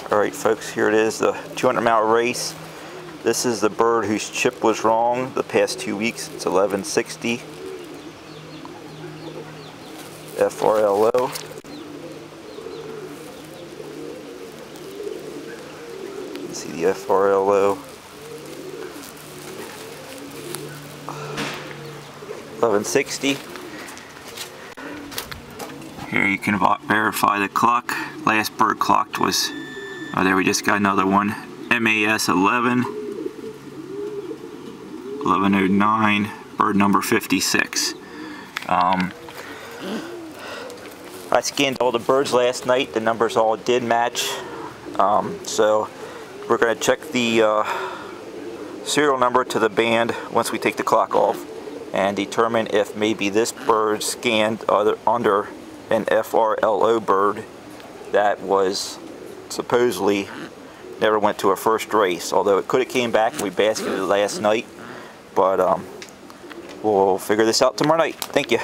Alright folks, here it is, the 200-mile race. This is the bird whose chip was wrong the past 2 weeks. It's 1160 FRLO. You can see the FRLO. 1160. Here you can verify the clock. Last bird clocked was, oh, there we just got another one. MAS 1109, bird number 56. I scanned all the birds last night. The numbers all did match. So we're going to check the serial number to the band once we take the clock off and determine if maybe this bird scanned under an FRLO bird that was supposedly never went to a first race, although it could have came back and we basketed it last night. But we'll figure this out tomorrow night. Thank you.